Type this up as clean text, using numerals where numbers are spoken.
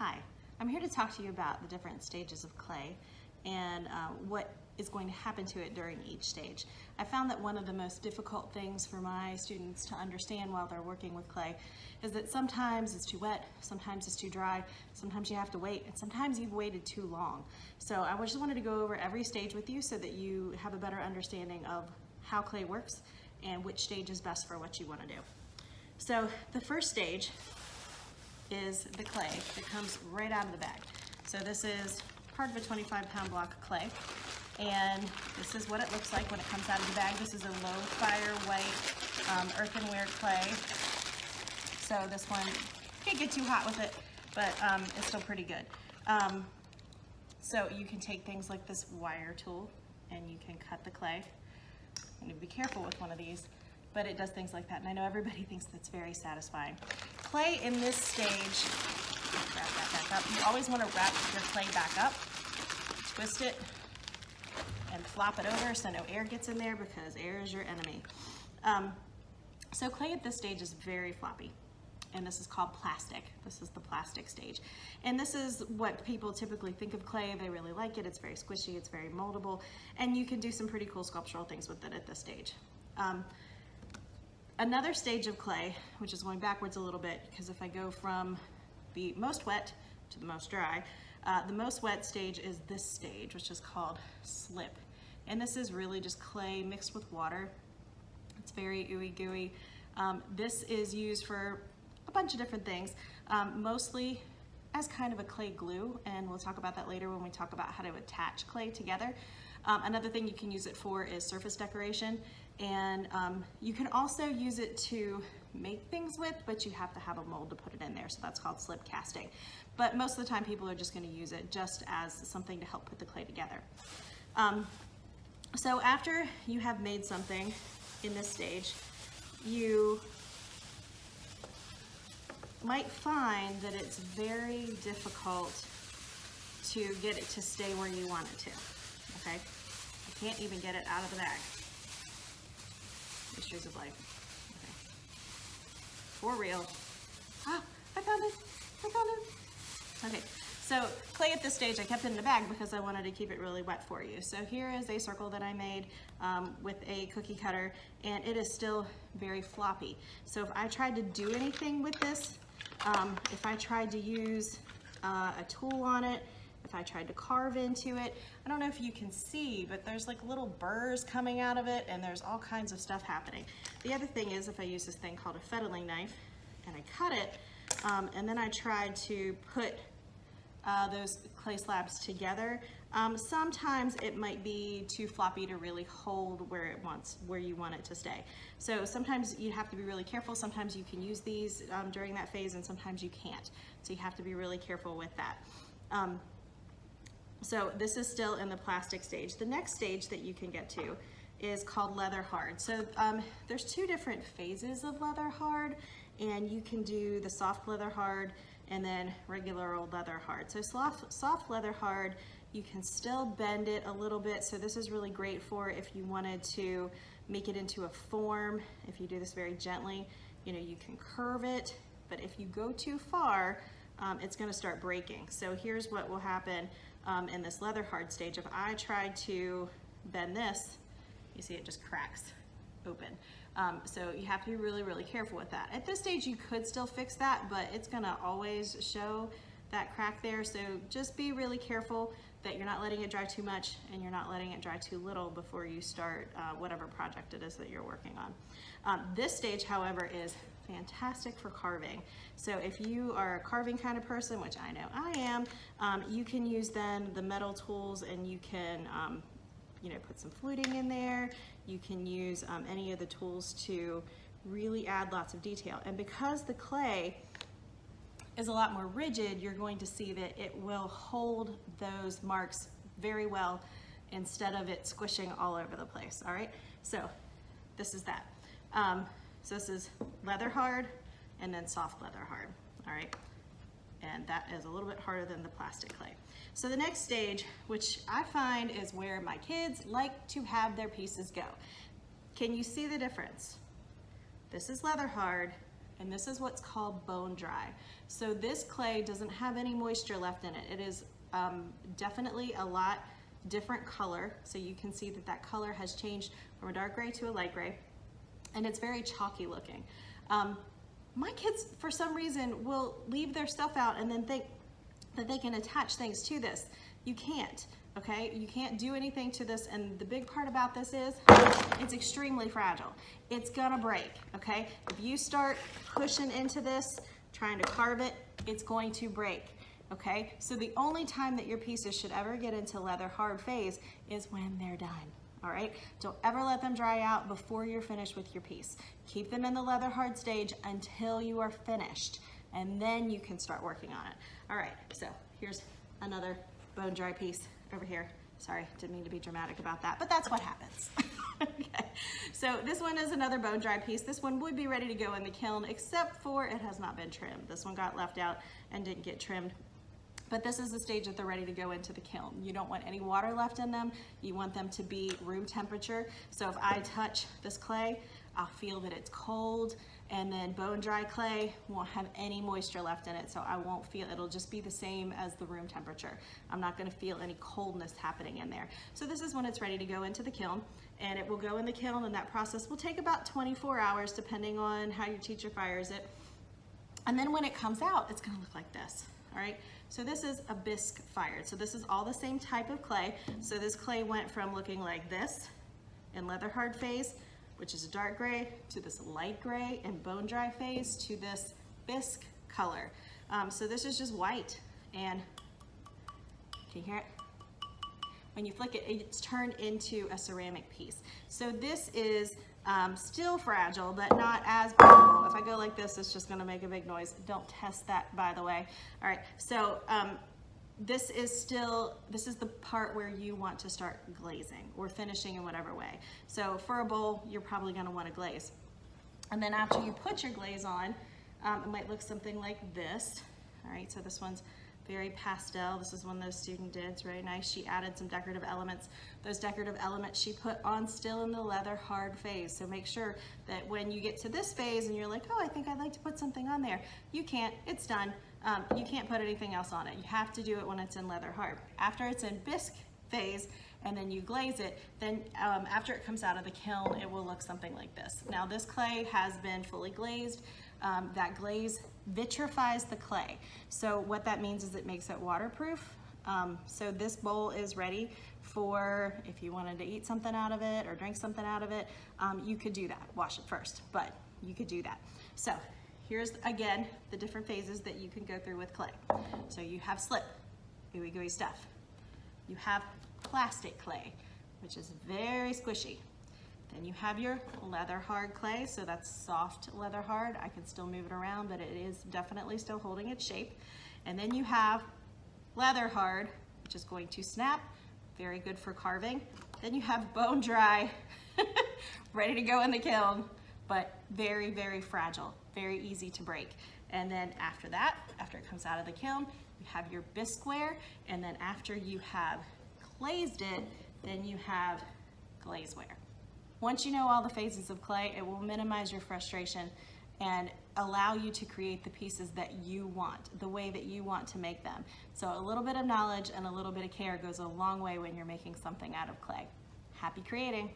Hi, I'm here to talk to you about the different stages of clay and what is going to happen to it during each stage. I found that one of the most difficult things for my students to understand while they're working with clay is that sometimes it's too wet, sometimes it's too dry, sometimes you have to wait, and sometimes you've waited too long. So I just wanted to go over every stage with you so that you have a better understanding of how clay works and which stage is best for what you want to do. So the first stage is the clay that comes right out of the bag. So this is part of a 25-pound block of clay, and this is what it looks like when it comes out of the bag. This is a low fire white earthenware clay. So this one can't get too hot with it, but it's still pretty good. So you can take things like this wire tool and you can cut the clay. You need to be careful with one of these, but it does things like that, and I know everybody thinks that's very satisfying. Clay in this stage, wrap that back up. You always want to wrap your clay back up, twist it, and flop it over so no air gets in there, because air is your enemy. So clay at this stage is very floppy, and this is called plastic. This is the plastic stage. And this is what people typically think of clay. They really like it. It's very squishy, it's very moldable, and you can do some pretty cool sculptural things with it at this stage. Another stage of clay, which is going backwards a little bit, because if I go from the most wet to the most dry, the most wet stage is this stage, which is called slip. And this is really just clay mixed with water. It's very ooey gooey. This is used for a bunch of different things, mostly as kind of a clay glue, and we'll talk about that later when we talk about how to attach clay together. Another thing you can use it for is surface decoration, and you can also use it to make things with, but you have to have a mold to put it in there, so that's called slip casting. But most of the time people are just going to use it just as something to help put the clay together. So after you have made something in this stage, you might find that it's very difficult to get it to stay where you want it to. Okay, I can't even get it out of the bag. Mysteries of life. Okay. For real. Ah, I found it. I found it. Okay, so clay at this stage I kept it in the bag because I wanted to keep it really wet for you. So here is a circle that I made with a cookie cutter, and it is still very floppy. So if I tried to do anything with this, if I tried to use a tool on it, if I tried to carve into it, I don't know if you can see, but there's like little burrs coming out of it, and there's all kinds of stuff happening. The other thing is, if I use this thing called a fettling knife and I cut it, and then I tried to put those clay slabs together, sometimes it might be too floppy to really hold where you want it to stay. So sometimes you have to be really careful. Sometimes you can use these during that phase, and sometimes you can't. So you have to be really careful with that. So this is still in the plastic stage. The next stage that you can get to is called leather hard. So there's two different phases of leather hard, and you can do the soft leather hard and then regular old leather hard. So soft leather hard, you can still bend it a little bit. So this is really great for if you wanted to make it into a form. If you do this very gently, you know, you can curve it, but if you go too far, it's gonna start breaking. So here's what will happen in this leather hard stage. If I try to bend this, you see it just cracks open. So you have to be really, really careful with that. At this stage, you could still fix that, but it's gonna always show that crack there. So just be really careful that you're not letting it dry too much and you're not letting it dry too little before you start whatever project it is that you're working on. This stage, however, is fantastic for carving. So if you are a carving kind of person, which I know I am, you can use then the metal tools, and you can you know, put some fluting in there. You can use any of the tools to really add lots of detail. And because the clay is a lot more rigid, you're going to see that it will hold those marks very well instead of it squishing all over the place. All right, so this is that. So this is leather hard and then soft leather hard. All right, and that is a little bit harder than the plastic clay. So the next stage, which I find is where my kids like to have their pieces go. Can you see the difference? This is leather hard, and this is what's called bone dry. So this clay doesn't have any moisture left in it. It is definitely a lot different color. So you can see that that color has changed from a dark gray to a light gray, and it's very chalky looking. My kids, for some reason, will leave their stuff out and then think that they can attach things to this. You can't, okay? You can't do anything to this, and the big part about this is it's extremely fragile. It's gonna break, okay? If you start pushing into this, trying to carve it, it's going to break, okay? So the only time that your pieces should ever get into leather hard phase is when they're done. All right, don't ever let them dry out before you're finished with your piece. Keep them in the leather hard stage until you are finished, and then you can start working on it. All right, so here's another bone dry piece over here. Sorry, didn't mean to be dramatic about that, but that's what happens. Okay, so this one is another bone dry piece. This one would be ready to go in the kiln, except for it has not been trimmed. This one got left out and didn't get trimmed. But this is the stage that they're ready to go into the kiln. You don't want any water left in them. You want them to be room temperature. So if I touch this clay, I'll feel that it's cold, and then bone dry clay won't have any moisture left in it, so I won't feel, it'll just be the same as the room temperature. I'm not gonna feel any coldness happening in there. So this is when it's ready to go into the kiln, and it will go in the kiln, and that process will take about 24 hours depending on how your teacher fires it. And then when it comes out, it's gonna look like this, all right? So this is a bisque fired. So this is all the same type of clay. So this clay went from looking like this in leather hard phase, which is a dark gray, to this light gray in bone dry phase, to this bisque color. So this is just white, and can you hear it? When you flick it, it's turned into a ceramic piece. So this is still fragile, but not as breakable. If I go like this, it's just gonna make a big noise. Don't test that, by the way. All right, so this is the part where you want to start glazing or finishing in whatever way. So for a bowl, you're probably gonna wanna glaze. And then after you put your glaze on, it might look something like this. All right, so this one's very pastel. This is one those student did. It's very nice. She added some decorative elements. Those decorative elements she put on still in the leather hard phase. So make sure that when you get to this phase and you're like, oh, I think I'd like to put something on there, you can't. It's done. You can't put anything else on it. You have to do it when it's in leather hard. After it's in bisque phase and then you glaze it, then after it comes out of the kiln, it will look something like this. Now this clay has been fully glazed. That glaze vitrifies the clay. So what that means is it makes it waterproof. So this bowl is ready for, if you wanted to eat something out of it or drink something out of it, you could do that. Wash it first, but you could do that. So here's, again, the different phases that you can go through with clay. So you have slip, ooey gooey stuff. You have plastic clay, which is very squishy. Then you have your leather hard clay, so that's soft leather hard. I can still move it around, but it is definitely still holding its shape. And then you have leather hard, which is going to snap, very good for carving. Then you have bone dry, ready to go in the kiln, but very, very fragile, very easy to break. And then after that, after it comes out of the kiln, you have your bisqueware, and then after you have glazed it, then you have glazeware. Once you know all the phases of clay, it will minimize your frustration and allow you to create the pieces that you want, the way that you want to make them. So a little bit of knowledge and a little bit of care goes a long way when you're making something out of clay. Happy creating!